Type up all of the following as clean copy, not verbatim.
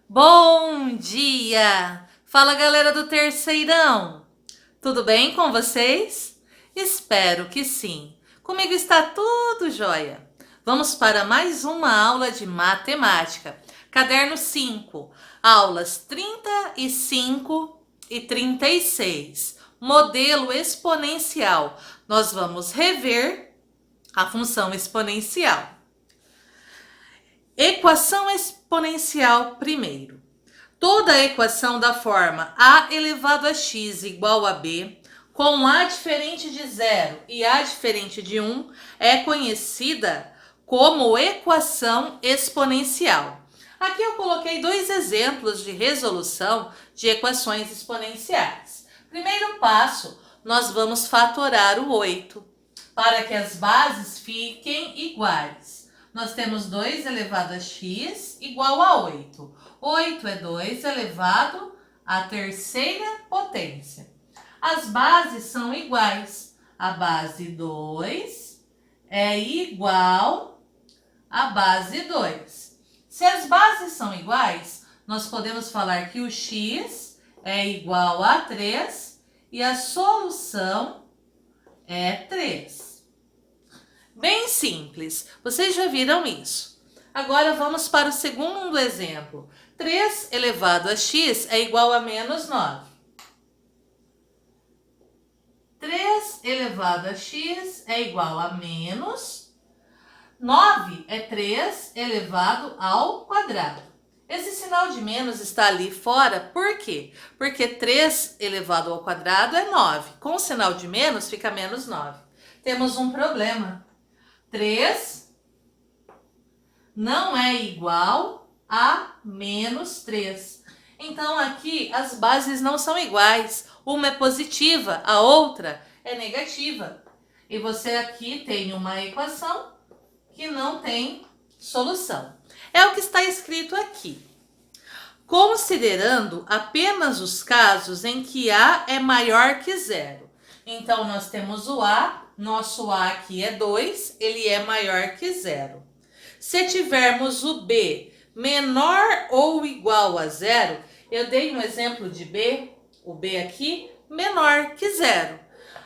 Bom dia! Fala, galera do Terceirão! Tudo bem com vocês? Espero que sim. Comigo está tudo jóia. Vamos para mais uma aula de matemática. Caderno 5, aulas 35 e 36. Modelo exponencial. Nós vamos rever a função exponencial. Equação exponencial primeiro. Toda equação da forma a elevado a x igual a b, com a diferente de 0 e a diferente de 1, é conhecida como equação exponencial. Aqui eu coloquei dois exemplos de resolução de equações exponenciais. Primeiro passo, nós vamos fatorar o 8, para que as bases fiquem iguais. Nós temos 2 elevado a x igual a 8. 8 é 2 elevado à terceira potência. As bases são iguais. A base 2 é igual à base 2. Se as bases são iguais, nós podemos falar que o x é igual a 3 e a solução é 3. Bem simples, vocês já viram isso. Agora vamos para o segundo exemplo. 3 elevado a x é igual a menos 9. 3 elevado a x é igual a menos 9 é 3 elevado ao quadrado. Esse sinal de menos está ali fora, por quê? Porque 3 elevado ao quadrado é 9. Com o sinal de menos fica menos 9. Temos um problema. 3 não é igual a menos 3. Então, aqui as bases não são iguais. Uma é positiva, a outra é negativa. E você aqui tem uma equação que não tem solução. É o que está escrito aqui. Considerando apenas os casos em que A é maior que 0. Então, nós temos o A. Nosso A aqui é 2, ele é maior que 0. Se tivermos o B menor ou igual a 0, eu dei um exemplo de B, o B aqui, menor que 0.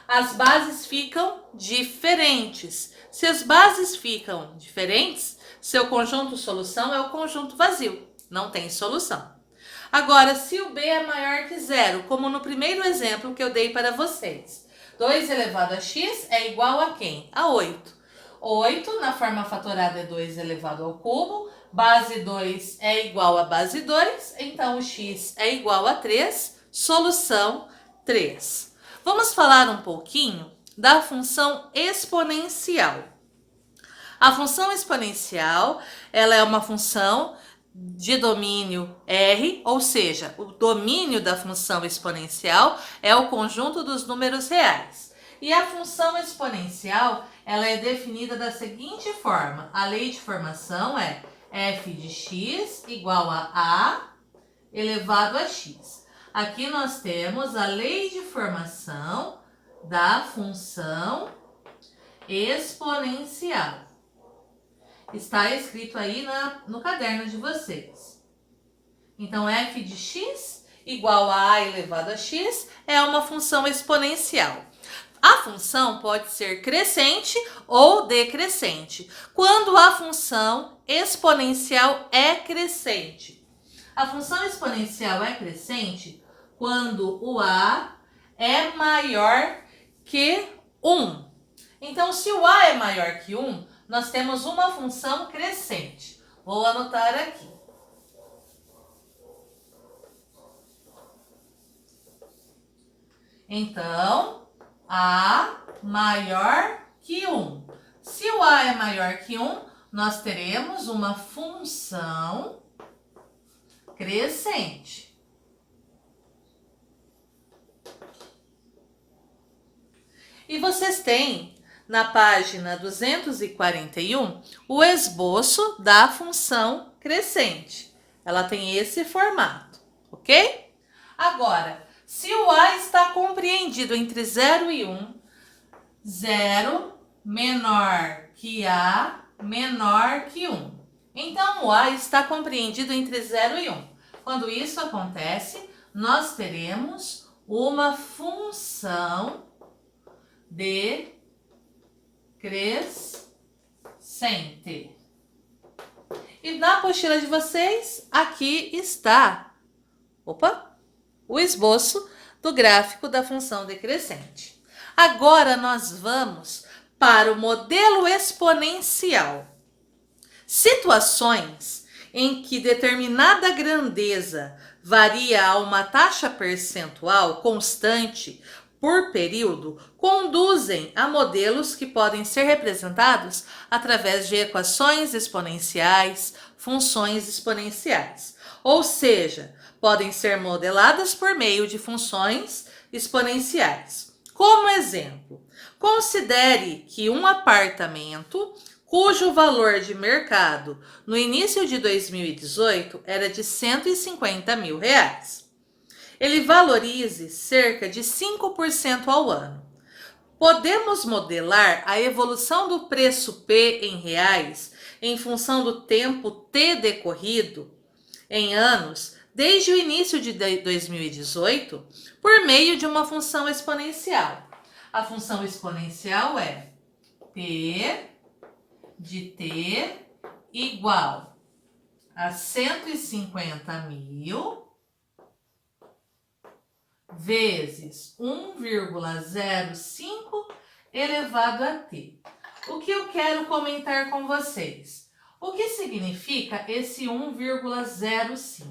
As bases ficam diferentes. Se as bases ficam diferentes, seu conjunto solução é o conjunto vazio, não tem solução. Agora, se o B é maior que 0, como no primeiro exemplo que eu dei para vocês, 2 elevado a x é igual a quem? A 8. 8 na forma fatorada é 2 elevado ao cubo. Base 2 é igual a base 2. Então, o x é igual a 3. Solução 3. Vamos falar um pouquinho da função exponencial. A função exponencial, ela é uma função de domínio R, ou seja, o domínio da função exponencial é o conjunto dos números reais. E a função exponencial, ela é definida da seguinte forma. A lei de formação é f de x igual a A elevado a x. Aqui nós temos a lei de formação da função exponencial. Está escrito aí no caderno de vocês. Então, f de x igual a A elevado a x é uma função exponencial. A função pode ser crescente ou decrescente. Quando a função exponencial é crescente. A função exponencial é crescente quando o A é maior que 1. Então, se o A é maior que 1, nós temos uma função crescente. Vou anotar aqui. Então, A maior que 1. Se o A é maior que 1, nós teremos uma função crescente. E vocês têm na página 241 o esboço da função crescente. Ela tem esse formato, ok? Agora, se o A está compreendido entre 0 e 1, 0 menor que A menor que 1. Então, o A está compreendido entre 0 e 1. Quando isso acontece, nós teremos uma função decrescente. E na apostila de vocês, aqui está, o esboço do gráfico da função decrescente. Agora nós vamos para o modelo exponencial. Situações em que determinada grandeza varia a uma taxa percentual constante por período conduzem a modelos que podem ser representados através de equações exponenciais, funções exponenciais. Ou seja, podem ser modeladas por meio de funções exponenciais. Como exemplo, considere que um apartamento cujo valor de mercado no início de 2018 era de R$150 mil. Ele valorize cerca de 5% ao ano. Podemos modelar a evolução do preço P em reais em função do tempo T decorrido em anos desde o início de 2018 por meio de uma função exponencial. A função exponencial é P de T igual a 150 mil vezes 1,05 elevado a T. O que eu quero comentar com vocês? O que significa esse 1,05?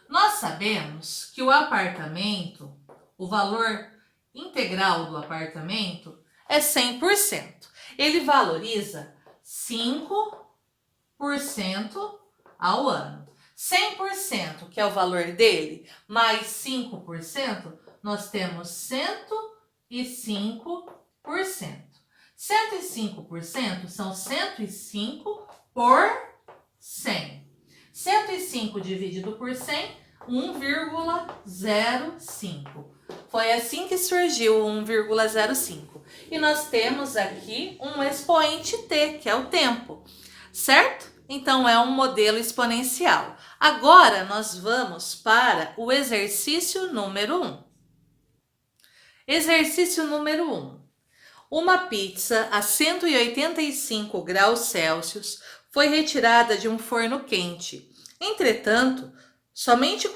Nós sabemos que o apartamento, o valor integral do apartamento é 100%. Ele valoriza 5% ao ano. 100%, que é o valor dele, mais 5%, nós temos 105%. 105% são 105 por 100. 105 dividido por 100, 1,05. Foi assim que surgiu o 1,05. E nós temos aqui um expoente t, que é o tempo, certo? Então, é um modelo exponencial. Agora, nós vamos para o exercício número 1. Exercício número 1. Uma pizza a 185 graus Celsius foi retirada de um forno quente. Entretanto, somente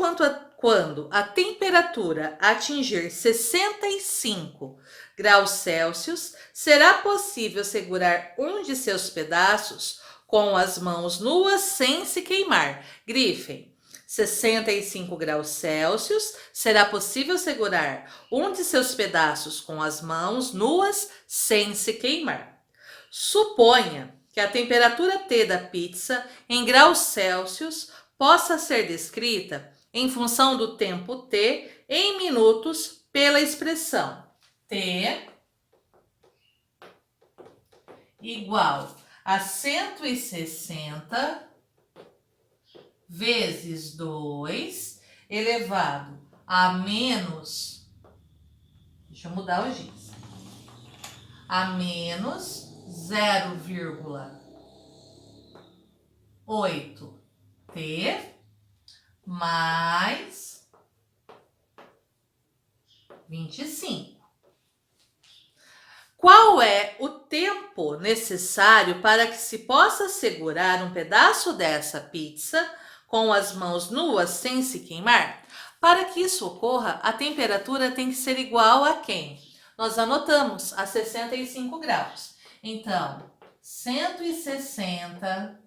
quando a temperatura atingir 65 graus Celsius, será possível segurar um de seus pedaços com as mãos nuas sem se queimar. Grifem. 65 graus Celsius, será possível segurar um de seus pedaços com as mãos nuas sem se queimar. Suponha que a temperatura T da pizza em graus Celsius possa ser descrita em função do tempo T em minutos pela expressão T igual a 160 vezes 2 elevado a menos, deixa eu mudar o giz, a menos 0,8 T mais 25. Qual é o tempo necessário para que se possa segurar um pedaço dessa pizza com as mãos nuas sem se queimar? Para que isso ocorra, a temperatura tem que ser igual a quem? Nós anotamos a 65 graus. Então, 160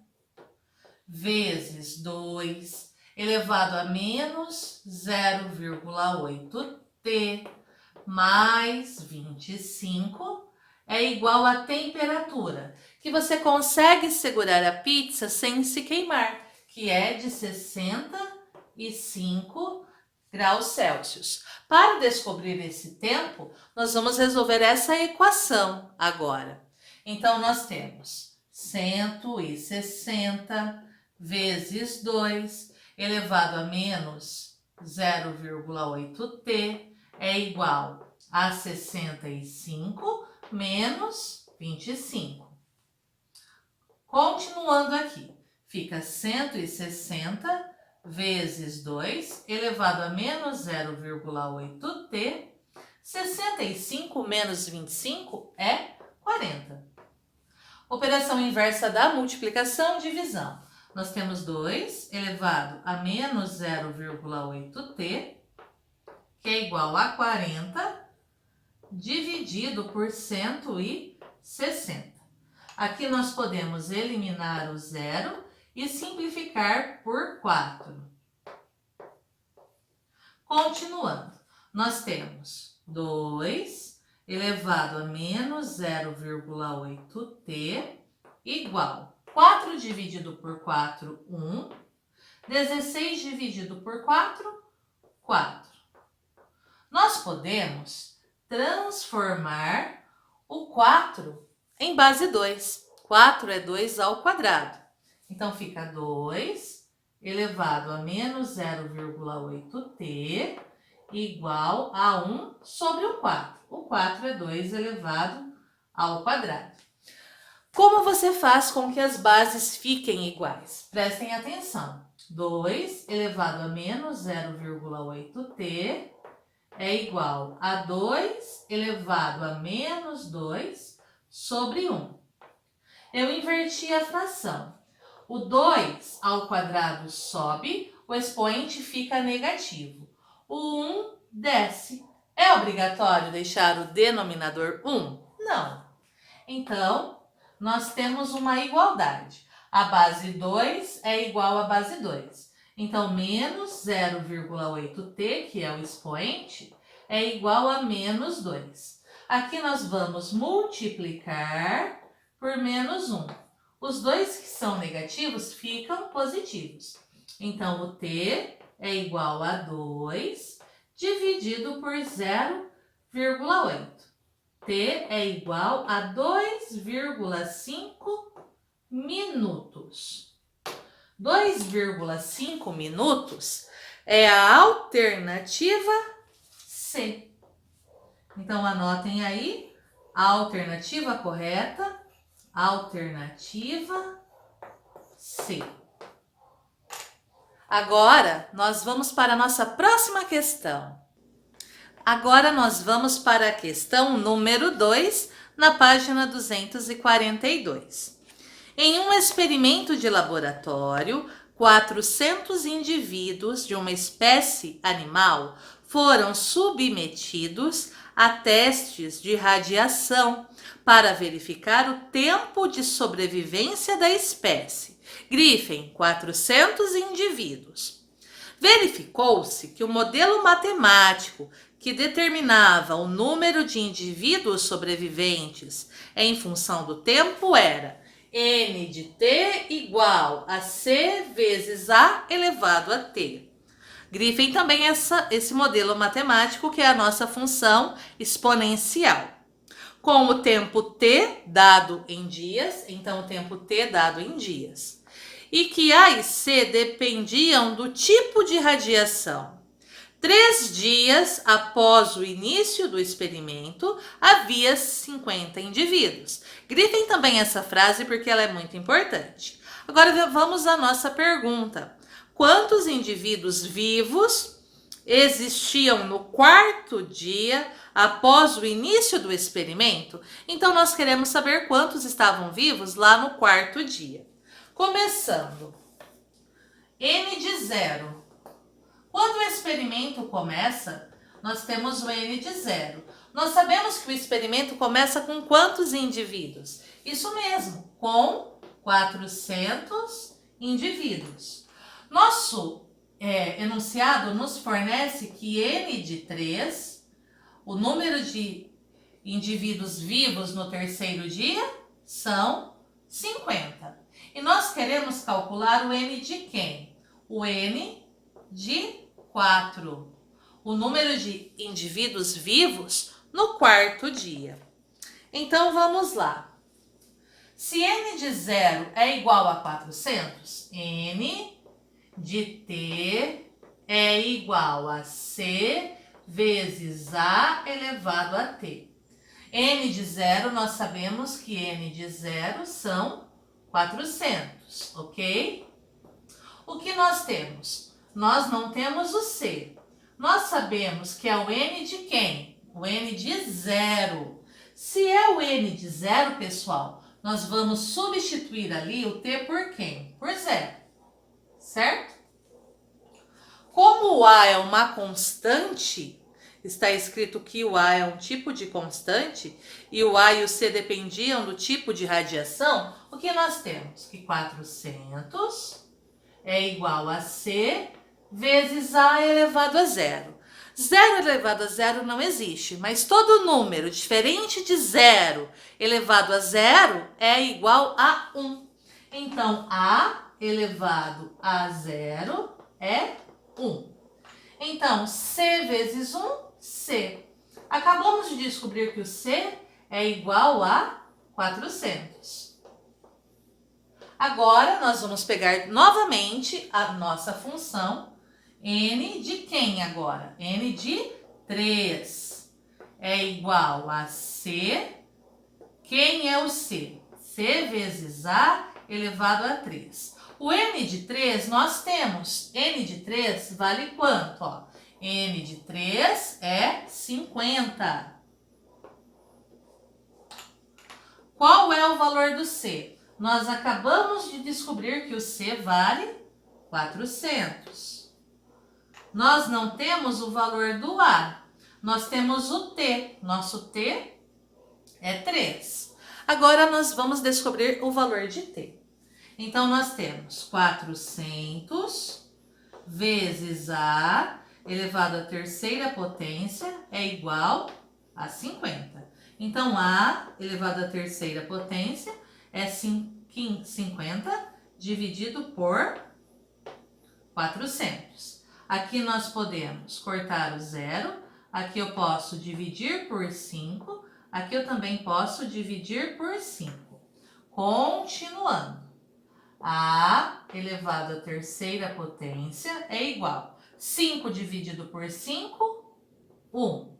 vezes 2 elevado a menos 0,8 T mais 25 é igual à temperatura que você consegue segurar a pizza sem se queimar, que é de 65 graus Celsius. Para descobrir esse tempo, nós vamos resolver essa equação agora. Então, nós temos 160 vezes 2 elevado a menos 0,8 T é igual a 65 menos 25. Continuando aqui, fica 160 vezes 2 elevado a menos 0,8t. 65 menos 25 é 40. Operação inversa da multiplicação, divisão. Nós temos 2 elevado a menos 0,8t, que é igual a 40, dividido por 160. Aqui nós podemos eliminar o zero e simplificar por 4. Continuando, nós temos 2 elevado a menos 0,8t igual 4 dividido por 4, 1. 16 dividido por 4, 4. Nós podemos transformar o 4 em base 2. 4 é 2 ao quadrado. Então, fica 2 elevado a menos 0,8t igual a 1 sobre o 4. O 4 é 2 elevado ao quadrado. Como você faz com que as bases fiquem iguais? Prestem atenção. 2 elevado a menos 0,8t é igual a 2 elevado a menos 2 sobre 1. Eu inverti a fração. O 2 ao quadrado sobe, o expoente fica negativo. O 1 desce. É obrigatório deixar o denominador 1? Não. Então, nós temos uma igualdade. A base 2 é igual à base 2. Então, menos 0,8t, que é o expoente, é igual a menos 2. Aqui nós vamos multiplicar por menos 1. Os dois que são negativos ficam positivos. Então, o t é igual a 2 dividido por 0,8. T é igual a 2,5 minutos. 2,5 minutos é a alternativa C. Então, anotem aí a alternativa correta. Alternativa C. Agora, nós vamos para a nossa próxima questão. Agora, nós vamos para a questão número 2, na página 242. Em um experimento de laboratório, 400 indivíduos de uma espécie animal foram submetidos a testes de radiação para verificar o tempo de sobrevivência da espécie. Grifem 400 indivíduos. Verificou-se que o modelo matemático que determinava o número de indivíduos sobreviventes em função do tempo era n de t igual a c vezes a elevado a t. Grifem também esse modelo matemático que é a nossa função exponencial. Com o tempo t dado em dias, então o tempo t dado em dias. E que A e C dependiam do tipo de radiação. 3 dias após o início do experimento, havia 50 indivíduos. Grifem também essa frase porque ela é muito importante. Agora vamos à nossa pergunta. Quantos indivíduos vivos existiam no 4º dia após o início do experimento? Então, nós queremos saber quantos estavam vivos lá no 4º dia. Começando. N de 0. Quando o experimento começa, nós temos o N de 0. Nós sabemos que o experimento começa com quantos indivíduos? Isso mesmo, com 400 indivíduos. Nosso enunciado nos fornece que N de 3, o número de indivíduos vivos no 3º dia, são 50. E nós queremos calcular o N de quem? O N de 4. O número de indivíduos vivos no 4º dia. Então, vamos lá. Se N de 0 é igual a 400, N de T é igual a C vezes A elevado a T. N de 0, nós sabemos que N de 0 são 400, ok? O que nós temos? nós não temos o C. Nós sabemos que é o N de quem? O N de 0. Se é o N de 0, pessoal, nós vamos substituir ali o T por quem? Por 0, certo? Como o A é uma constante, está escrito que o A é um tipo de constante e o A e o C dependiam do tipo de radiação, o que nós temos? Que 400 é igual a C vezes A elevado a 0. 0 elevado a 0 não existe, mas todo número diferente de 0 elevado a 0 é igual a 1. Então, A elevado a 0 é 1. Então, C vezes 1, C. Acabamos de descobrir que o C é igual a 400. Agora, nós vamos pegar novamente a nossa função N de quem agora? N de 3 é igual a C. Quem é o C? C vezes A elevado a 3. O N de 3 nós temos. N de 3 vale quanto? Ó, N de 3 é 50. Qual é o valor do C? Nós acabamos de descobrir que o C vale 400. Nós não temos o valor do A. Nós temos o T. Nosso T é 3. Agora nós vamos descobrir o valor de T. Então, nós temos 400 vezes A elevado à terceira potência é igual a 50. Então, A elevado à terceira potência é 50 dividido por 400. Aqui nós podemos cortar o zero. Aqui eu posso dividir por 5. Aqui eu também posso dividir por 5. Continuando. A elevado à terceira potência é igual. 5 dividido por 5, 1.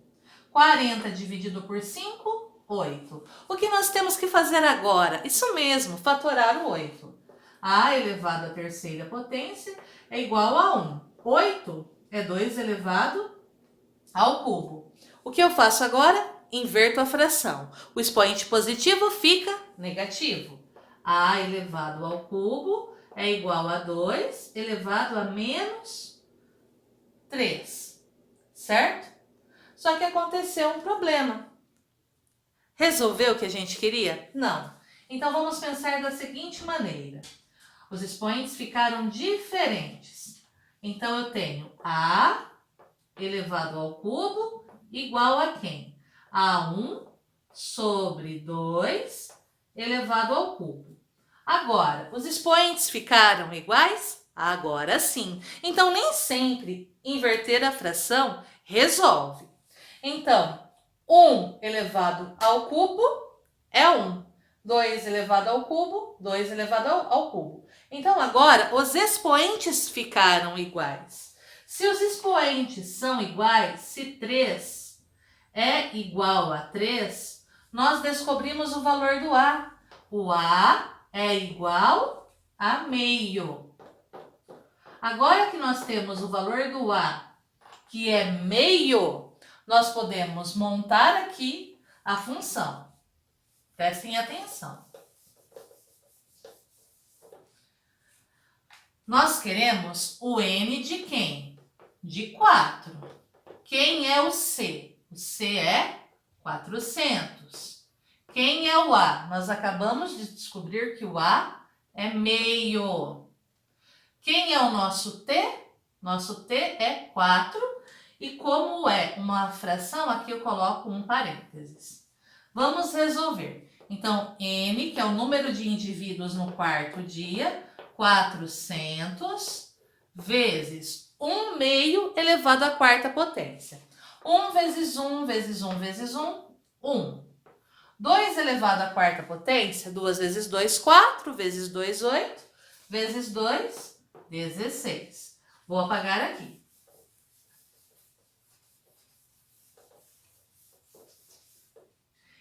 40 dividido por 5, 8. O que nós temos que fazer agora? Isso mesmo, fatorar o 8. A elevado à terceira potência é igual a 1. 8 é 2 elevado ao cubo. O que eu faço agora? Inverto a fração. O expoente positivo fica negativo. A elevado ao cubo é igual a 2 elevado a menos 3, certo? Só que aconteceu um problema. Resolveu o que a gente queria? Não. Então, vamos pensar da seguinte maneira. Os expoentes ficaram diferentes. Então, eu tenho A elevado ao cubo igual a quem? A 1 sobre 2 elevado ao cubo. Agora, os expoentes ficaram iguais? Agora sim. Então, nem sempre inverter a fração resolve. Então, 1 elevado ao cubo é 1. 2 elevado ao cubo, 2 elevado ao cubo. Então, agora, os expoentes ficaram iguais. Se os expoentes são iguais, se 3 é igual a 3, nós descobrimos o valor do A. O A é igual a meio. Agora que nós temos o valor do A, que é meio, nós podemos montar aqui a função. Prestem atenção. Nós queremos o N de quem? De 4. Quem é o C? O C é 400. Quem é o A? Nós acabamos de descobrir que o A é meio. Quem é o nosso T? Nosso T é 4. E como é uma fração, aqui eu coloco um parênteses. Vamos resolver. Então, N, que é o número de indivíduos no quarto dia, 400 vezes 1 meio elevado à quarta potência. 1 vezes 1 vezes 1 vezes 1, 1. 2 elevado à quarta potência, 2 vezes 2, 4, vezes 2, 8, vezes 2, 16. Vou apagar aqui.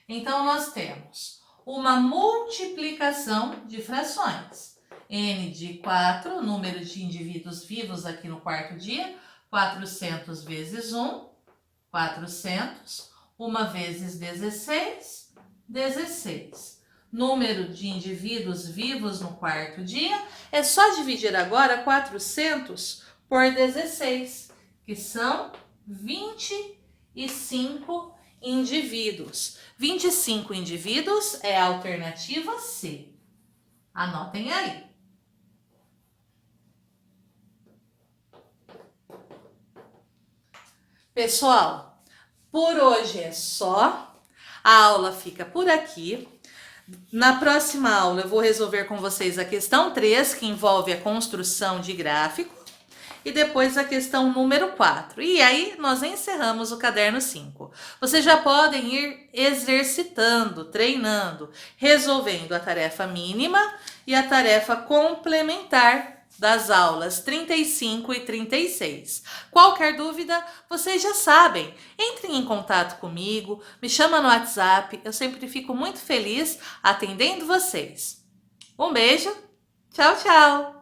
Então, nós temos uma multiplicação de frações. N de 4, número de indivíduos vivos aqui no quarto dia, 400 vezes 1, 400. 1 vezes 16, 16. Número de indivíduos vivos no quarto dia, é só dividir agora 400 por 16, que são 25 indivíduos. 25 indivíduos é a alternativa C. Anotem aí. Pessoal, por hoje é só. A aula fica por aqui. Na próxima aula eu vou resolver com vocês a questão 3, que envolve a construção de gráfico, e depois a questão número 4. E aí nós encerramos o caderno 5. Vocês já podem ir exercitando, treinando, resolvendo a tarefa mínima e a tarefa complementar das aulas 35 e 36. Qualquer dúvida, vocês já sabem. Entrem em contato comigo, me chama no WhatsApp, eu sempre fico muito feliz atendendo vocês. Um beijo, tchau, tchau!